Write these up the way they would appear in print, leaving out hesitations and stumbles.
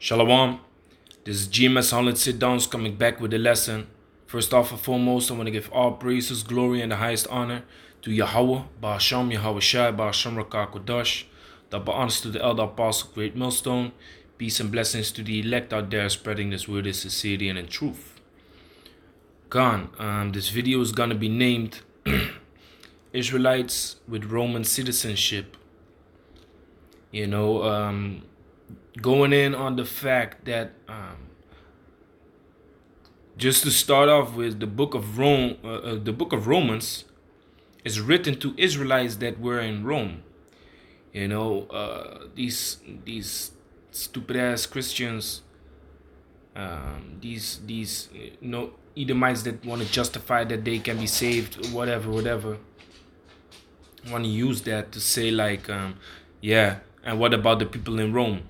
Shalom. This is GMS Holland Sit Downs coming back with a lesson. First off and foremost, I want to give all praises, glory, and the highest honor to Yahweh, Ba'asham, Yahweh Shai, Ba'asham Rakah Kodash. Double honors to the elder apostle, great millstone. Peace and blessings to the elect out there spreading this word in sincerity and in truth. This video is gonna be named Israelites with Roman citizenship. Going in on the fact that just to start off with, the book of Romans is written to Israelites that were in Rome. These stupid ass Christians, these Edomites that want to justify that they can be saved, whatever, want to use that to say like, and what about the people in Rome?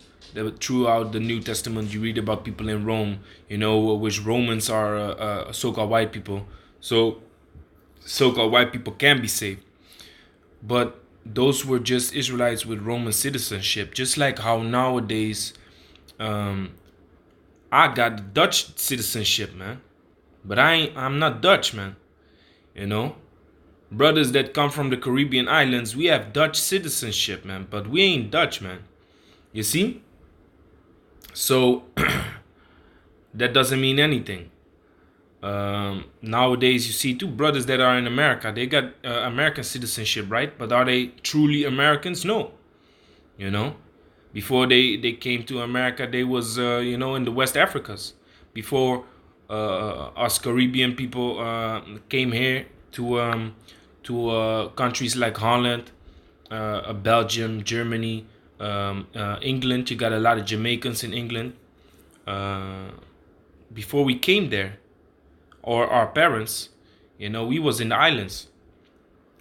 Throughout the New Testament, you read about people in Rome, which Romans are so-called white people. So so-called white people can be saved. But those were just Israelites with Roman citizenship. Just like how nowadays, I got the Dutch citizenship, man. But I'm not Dutch, man. Brothers that come from the Caribbean islands, we have Dutch citizenship, man. But we ain't Dutch, man. You see? So that doesn't mean anything. Nowadays, you see two brothers that are in America. They got American citizenship, right? But are they truly Americans? No. Before they came to America, they was in the West Africas. Before us Caribbean people came here to countries like Holland, Belgium, Germany, England. You got a lot of Jamaicans in England. Before we came there, or our parents, we was in the islands.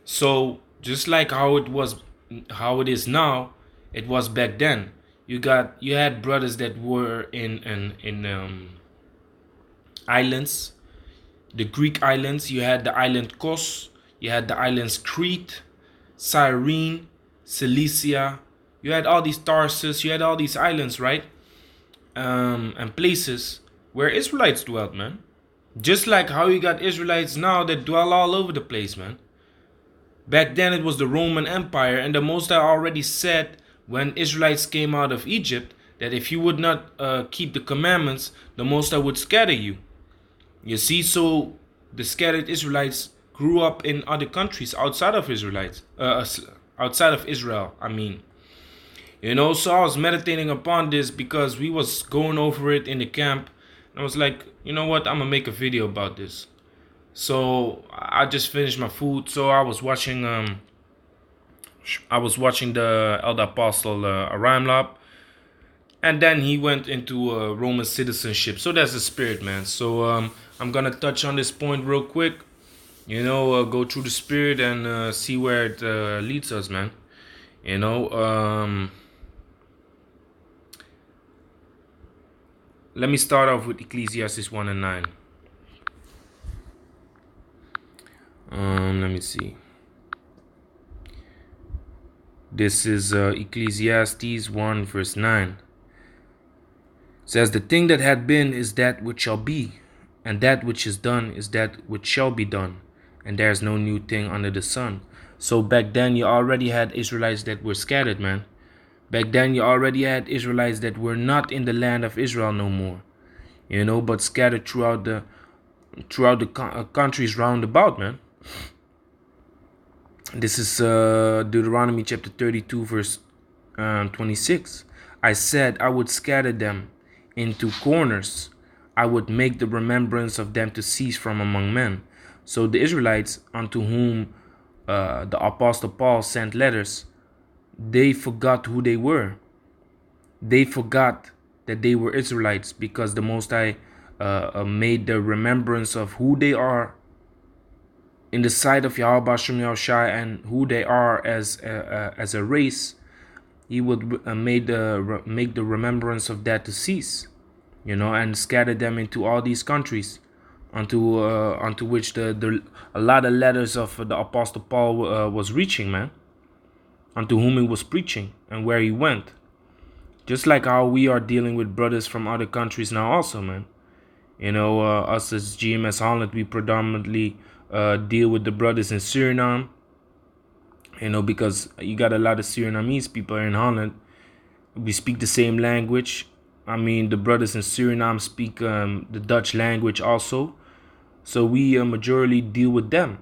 So just like how it is now, it was back then. You had brothers that were in islands, the Greek islands. You had the island Kos, you had the islands Crete, Cyrene, Cilicia. You had all these Tarsus, you had all these islands, right? And places where Israelites dwelt, man. Just like how you got Israelites now that dwell all over the place, man. Back then it was the Roman Empire, and the Most High already said when Israelites came out of Egypt that if you would not keep the commandments, the Most High would scatter you. You see, so the scattered Israelites grew up in other countries outside of outside of Israel. So I was meditating upon this because we was going over it in the camp. And I was like, you know what? I'm gonna make a video about this. So I just finished my food. So I was watching the Elder Apostle Aram Lab, and then he went into Roman citizenship. So that's the spirit, man. So I'm gonna touch on this point real quick. Go through the spirit and see where it leads us, man. Let me start off with Ecclesiastes 1 and 9. Let me see. This is Ecclesiastes 1 verse 9. It says, "The thing that had been is that which shall be, and that which is done is that which shall be done, and there is no new thing under the sun." So back then you already had Israelites that were scattered, man. Back then you already had Israelites that were not in the land of Israel no more, but scattered throughout the countries round about, man. This is Deuteronomy chapter 32 verse 26. "I said I would scatter them into corners. I would make the remembrance of them to cease from among men." So the Israelites unto whom the Apostle Paul sent letters, they forgot who they were. They forgot that they were Israelites because the Most High made the remembrance of who they are in the sight of Yahweh Shem Yahushai and who they are as a race. He would make the remembrance of that to cease, and scatter them into all these countries, unto which a lot of letters of the Apostle Paul was reaching, man, unto whom he was preaching and where he went. Just like how we are dealing with brothers from other countries now, also, man. Us as GMS Holland, we predominantly deal with the brothers in Suriname. Because you got a lot of Surinamese people in Holland. We speak the same language. I mean, the brothers in Suriname speak the Dutch language also. So we majorly deal with them,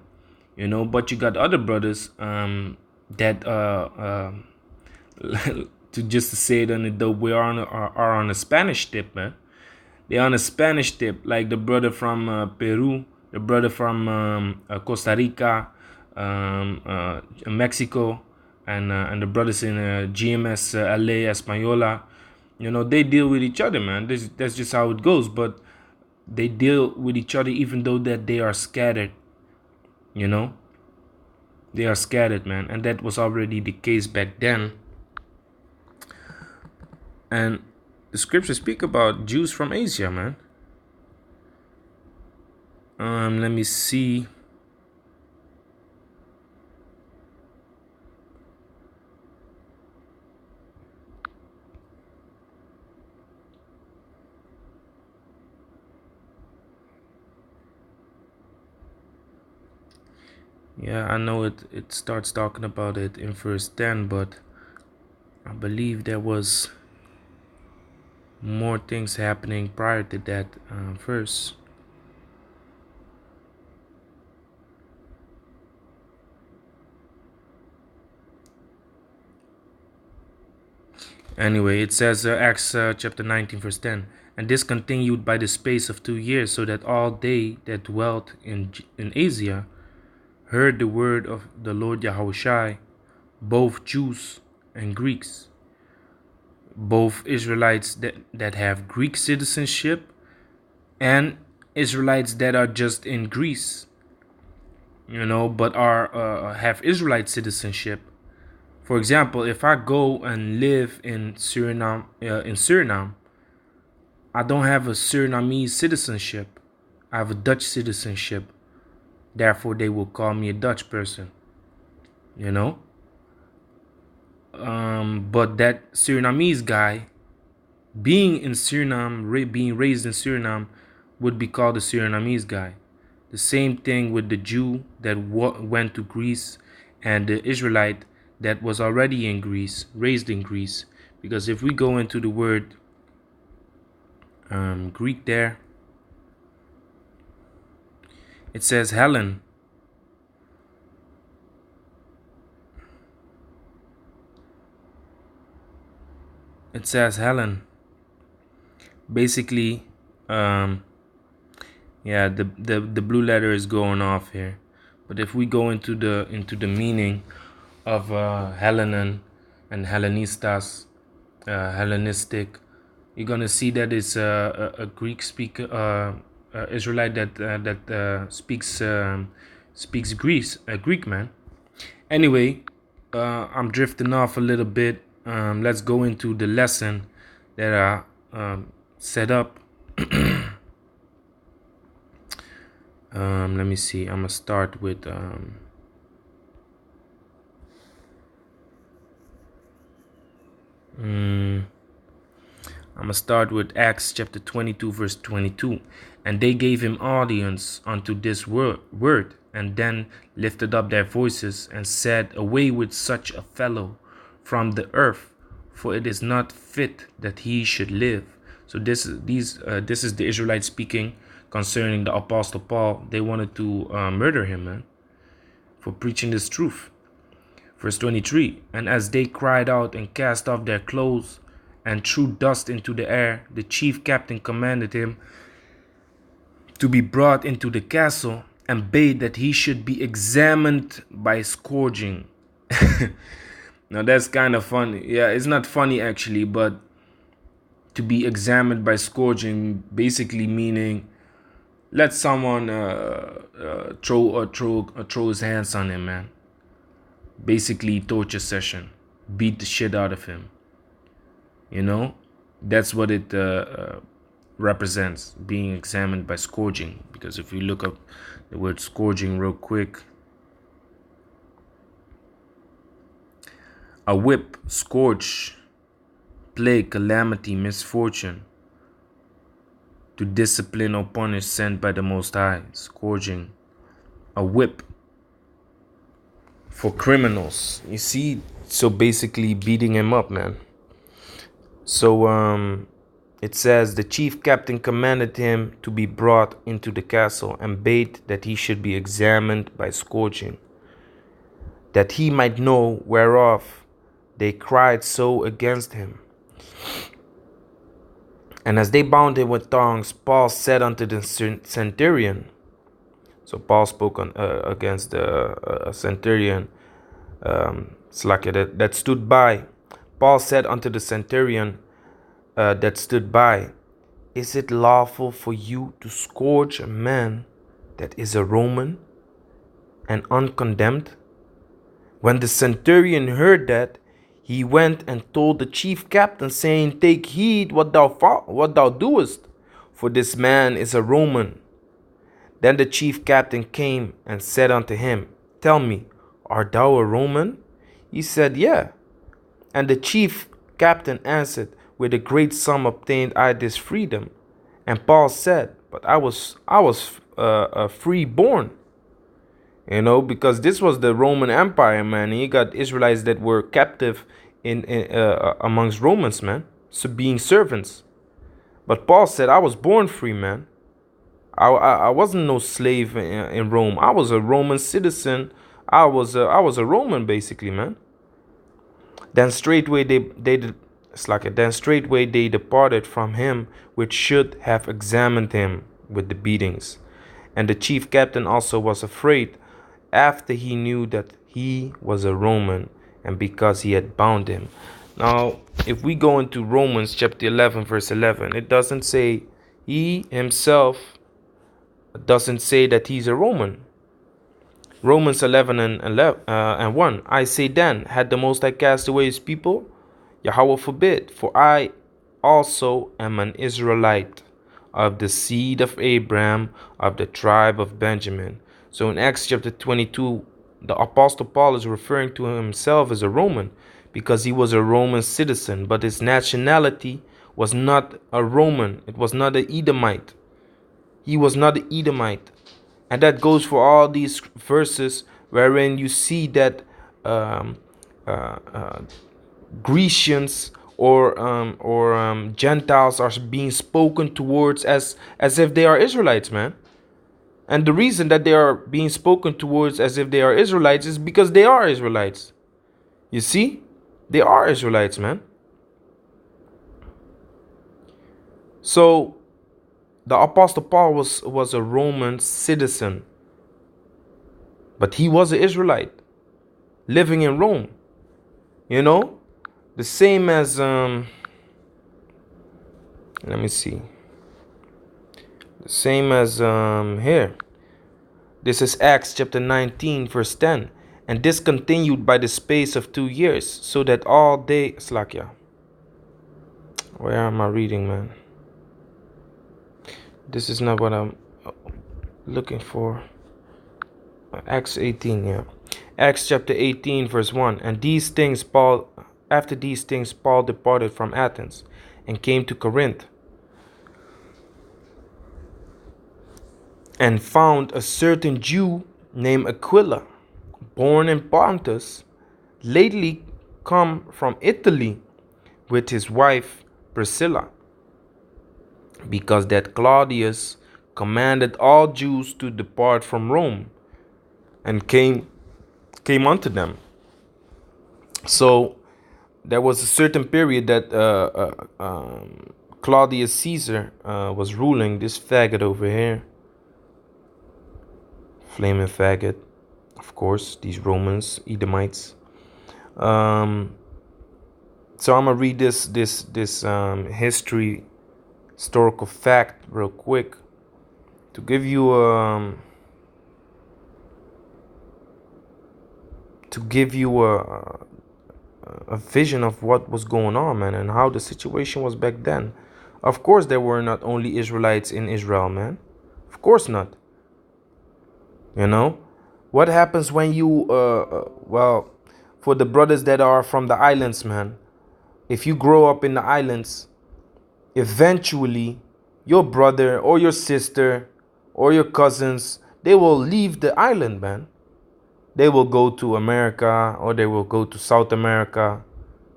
But you got other brothers that, to say it on the dope, we are on a Spanish tip, man. They're on a Spanish tip, like the brother from Peru, the brother from Costa Rica, Mexico, and the brothers in GMS LA Española. They deal with each other, man. That's just how it goes. But they deal with each other even though that they are scattered. They are scattered, man, and that was already the case back then. And the scriptures speak about Jews from Asia, man. Let me see. Yeah, I know it starts talking about it in verse 10, but I believe there was more things happening prior to that verse. Anyway, it says Acts chapter 19 verse 10. And this continued by the space of 2 years, so that all they that dwelt in Asia heard the word of the Lord Yahushai, both Jews and Greeks, both Israelites that have Greek citizenship and Israelites that are just in Greece, but are have Israelite citizenship. For example, if I go and live in Suriname, I don't have a Surinamese citizenship. I have a Dutch citizenship. Therefore, they will call me a Dutch person. But that Surinamese guy, being in Suriname, being raised in Suriname, would be called a Surinamese guy. The same thing with the Jew that went to Greece and the Israelite that was already in Greece, raised in Greece. Because if we go into the word Greek there, it says Helen. It says Helen. Basically, yeah, the blue letter is going off here. But if we go into the meaning of Hellenen and Hellenistas, Hellenistic, you're gonna see that it's a Greek speaker, Israelite that speaks Greek, man. Anyway, I'm drifting off a little bit. Let's go into the lesson that I set up. Let me see. I'm gonna start with Acts chapter 22 verse 22. And they gave him audience unto this word, and then lifted up their voices and said, Away with such a fellow from the earth, for it is not fit that he should live. So this is the Israelites speaking concerning the Apostle Paul. They wanted to murder him, man, for preaching this truth. Verse 23, and as they cried out and cast off their clothes and threw dust into the air, the chief captain commanded him to be brought into the castle and bade that he should be examined by scourging. Now that's kind of funny. Yeah, it's not funny actually, but to be examined by scourging basically meaning let someone throw his hands on him, man. Basically torture session, beat the shit out of him. That's what it represents, being examined by scourging. Because if you look up the word scourging real quick, a whip, scourge, plague, calamity, misfortune, to discipline or punish sent by the Most High, scourging, a whip for criminals. You see, so basically beating him up, man. So it says the chief captain commanded him to be brought into the castle and bade that he should be examined by scourging, that he might know whereof they cried so against him. And as they bound him with thongs, Paul said unto the centurion. So Paul spoke against the centurion, that stood by. Paul said unto the centurion that stood by, is it lawful for you to scourge a man that is a Roman and uncondemned? When the centurion heard that, he went and told the chief captain, saying, take heed what thou doest, for this man is a Roman. Then the chief captain came and said unto him, tell me, art thou a Roman? He said, yeah. And the chief captain answered, with a great sum obtained I this freedom. And Paul said, but I was freeborn. Because this was the Roman Empire, man. And you got Israelites that were captive in amongst Romans, man, so being servants. But Paul said, I was born free, man. I wasn't no slave in Rome. I was a Roman citizen. I was a Roman, basically, man. Then straightway they departed from him, which should have examined him with the beatings. And the chief captain also was afraid, after he knew that he was a Roman, and because he had bound him. Now, if we go into Romans chapter 11, verse 11, it doesn't say he himself doesn't say that he's a Roman. Romans 11 and 1. I say then, had the Most High cast away his people? Yahweh forbid, for I also am an Israelite, of the seed of Abraham, of the tribe of Benjamin. So in Acts chapter 22, the Apostle Paul is referring to himself as a Roman because he was a Roman citizen, but his nationality was not a Roman. It was not an Edomite. He was not an Edomite. And that goes for all these verses wherein you see that Grecians or Gentiles are being spoken towards as if they are Israelites, man. And the reason that they are being spoken towards as if they are Israelites is because they are Israelites. You see? They are Israelites, man. So the Apostle Paul was a Roman citizen, but he was an Israelite living in Rome. The same as let me see. The same as here. This is Acts chapter 19, verse 10. And this continued by the space of 2 years, so that all day Slakia. Where am I reading, man? This is not what I'm looking for. Acts 18, yeah. Acts chapter 18, verse 1. And after these things, Paul departed from Athens and came to Corinth, and found a certain Jew named Aquila, born in Pontus, lately come from Italy, with his wife Priscilla, because that Claudius commanded all Jews to depart from Rome, and came unto them. So there was a certain period that Claudius Caesar was ruling. This faggot over here, flaming faggot, of course, these Romans, Edomites. So I'm gonna read this historical fact real quick to give you a vision of what was going on, man, and how the situation was back then. Of course, there were not only Israelites in Israel, man. Of course not. What happens when you for the brothers that are from the islands, man, if you grow up in the islands, eventually your brother or your sister or your cousins, they will leave the island, man. They will go to America or they will go to South America.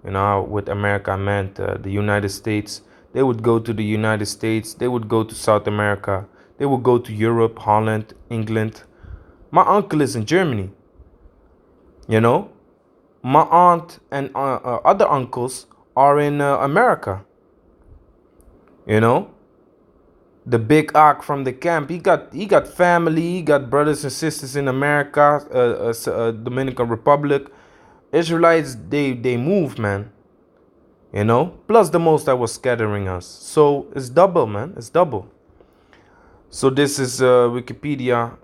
You know, with America I meant the United States. They would go to the United States. They would go to South America. They would go to Europe, Holland, England. My uncle is in Germany. You know, my aunt and other uncles are in America. You know, the big arc from the camp. He got family. He got brothers and sisters in America, Dominican Republic. Israelites, they move, man. You know, plus the Most High was scattering us. So it's double, man. It's double. So this is Wikipedia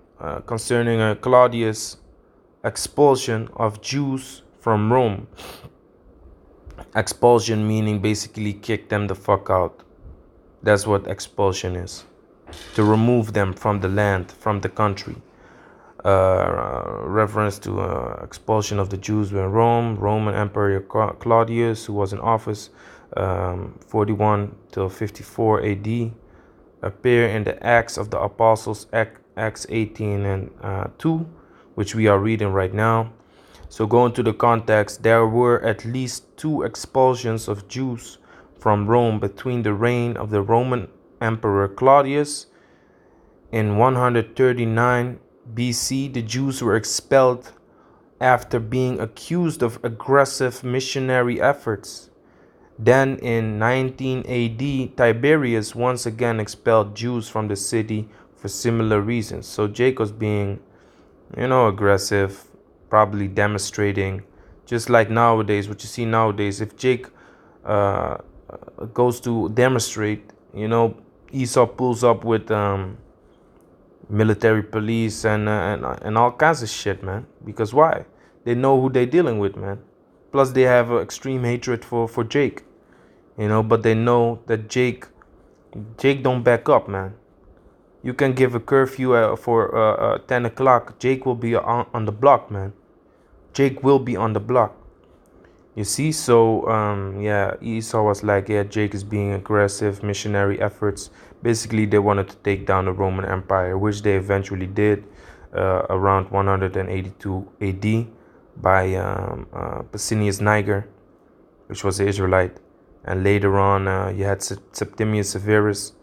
concerning Claudius' expulsion of Jews from Rome. Expulsion meaning basically kick them the fuck out. That's what expulsion is. To remove them from the land, from the country. Reference to expulsion of the Jews in Rome. Roman Emperor Claudius, who was in office 41 till 54 AD, appear in the Acts of the Apostles, Acts 18 and 2, which we are reading right now. So going to the context, there were at least 2 expulsions of Jews from Rome between the reign of the Roman Emperor Claudius. In 139 BC, the Jews were expelled after being accused of aggressive missionary efforts. Then in 19 AD, Tiberius once again expelled Jews from the city for similar reasons. So Jacob's being, aggressive, probably demonstrating, just like nowadays, what you see nowadays. If Jake goes to demonstrate, Esau pulls up with military police and all kinds of shit, man. Because why? They know who they're dealing with, man. Plus they have extreme hatred for Jake, but they know that Jake don't back up, man. You can give a curfew for 10 o'clock. Jake will be on the block, man. Jake will be on the block. You see, so Esau was like, yeah, Jake is being aggressive, missionary efforts. Basically, they wanted to take down the Roman Empire, which they eventually did around 182 AD by Pesinius Niger, which was an Israelite. And later on, you had Septimius Severus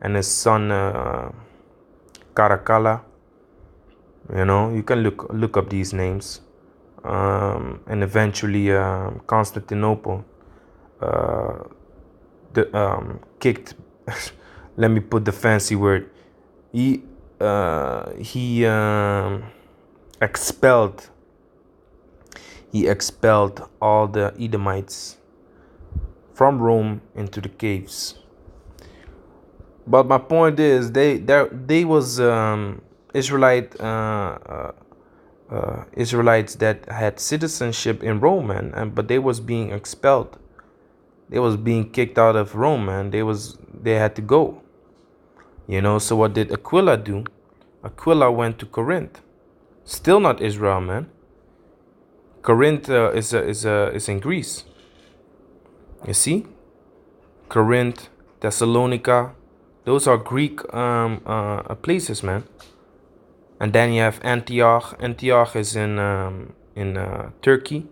and his son Caracalla. You can look up these names. And eventually Constantinople kicked. Let me put the fancy word. He expelled all the Edomites from Rome into the caves. But my point is, they was Israelites that had citizenship in Rome, man, but they was being expelled. They was being kicked out of Rome, man. They had to go. So what did Aquila do? Aquila went to Corinth. Still not Israel, man. Corinth is in Greece. You see, Corinth, Thessalonica, those are Greek places, man. And then you have Antioch. Antioch is in Turkey,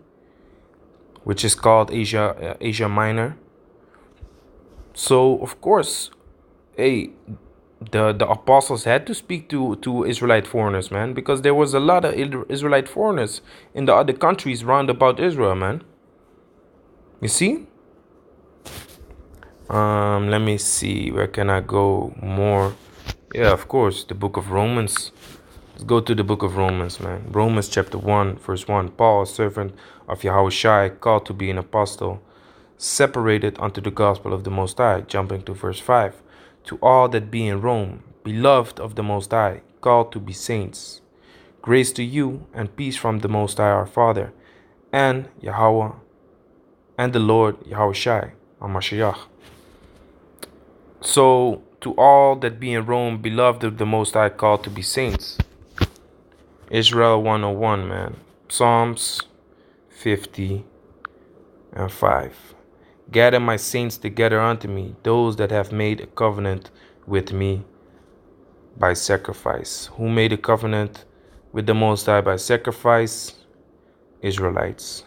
which is called Asia Minor. So of course, the apostles had to speak to Israelite foreigners, man, because there was a lot of Israelite foreigners in the other countries round about Israel, man. You see? Let me see, where can I go more? Yeah, of course, the book of Romans. Let's go to the book of Romans, man. Romans chapter 1, verse 1. Paul, a servant of Yahushua, called to be an apostle, separated unto the gospel of the Most High. Jumping to verse 5. To all that be in Rome, beloved of the Most High, called to be saints. Grace to you and peace from the Most High our Father, and Yahweh, and the Lord Yahushua, HaMashiach. So, to all that be in Rome, beloved of the Most High, called to be saints. Israel 101, man. Psalms 50 and 5. Gather my saints together unto me, those that have made a covenant with me by sacrifice. Who made a covenant with the Most High by sacrifice? Israelites.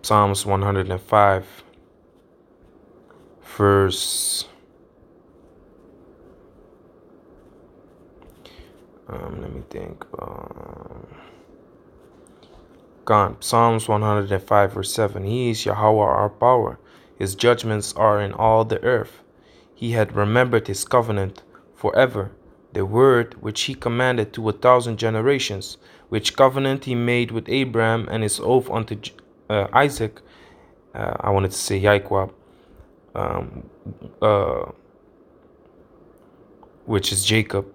Psalms 105, verse let me think. God, Psalms 105, verse 7. He is Yahweh our power. His judgments are in all the earth. He had remembered his covenant forever, the word which he commanded to 1,000 generations, which covenant he made with Abraham and his oath unto Isaac. I wanted to say Jacob, which is Jacob.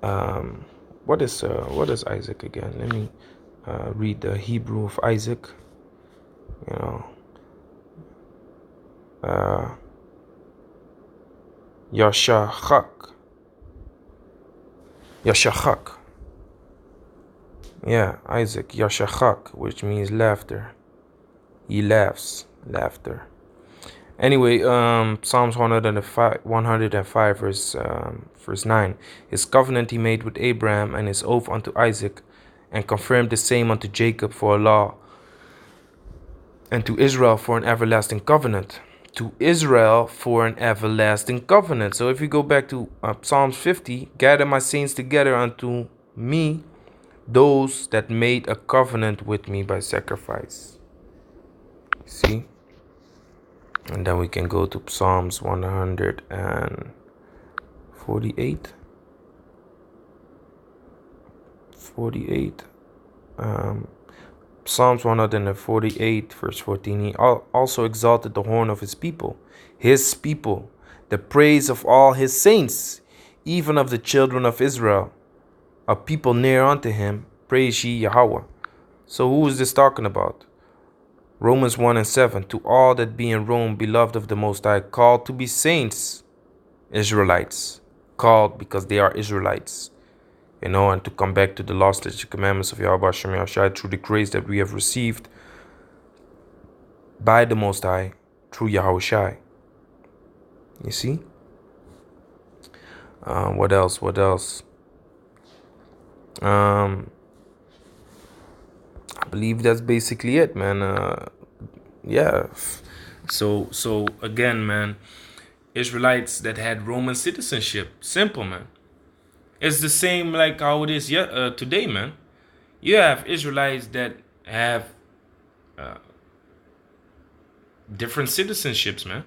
What is Isaac again? Let me read the Hebrew of Isaac. You know, Yashachak. Yeah, Isaac, Yashachak, which means laughter. He laughs, laughter. Anyway, Psalms 105 verse 9. His covenant he made with Abraham and his oath unto Isaac, and confirmed the same unto Jacob for a law, and to Israel for an everlasting covenant. To Israel for an everlasting covenant. So if you go back to Psalms 50, gather my saints together unto me, those that made a covenant with me by sacrifice. See? And then we can go to Psalms 148. 48. Psalms 148, verse 14. He also exalted the horn of his people, the praise of all his saints, even of the children of Israel, a people near unto him. Praise ye Yahweh. So who is this talking about? Romans 1 and 7. To all that be in Rome, beloved of the Most High, called to be saints, Israelites, called because they are Israelites, and to come back to the law, statutes, commandments of Yahweh Hashem Yahushai through the grace that we have received by the Most High through Yahushai. You see? What else? I believe that's basically it, man. Yeah. So again, man, Israelites that had Roman citizenship, simple, man. It's the same like how it is today, man. You have Israelites that have different citizenships, man.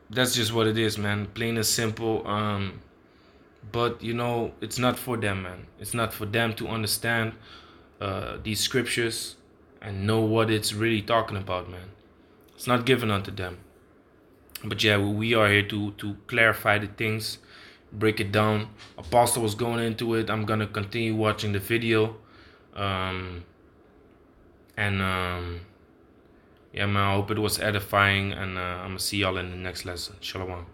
That's just what it is, man. Plain and simple. But it's not for them, man. It's not for them to understand these scriptures and know what it's really talking about, man. It's not given unto them. But yeah, we are here to clarify the things, break it down. Apostle was going into it. I'm gonna continue watching the video, yeah, man. I hope it was edifying, and I'm gonna see y'all in the next lesson. Shalom.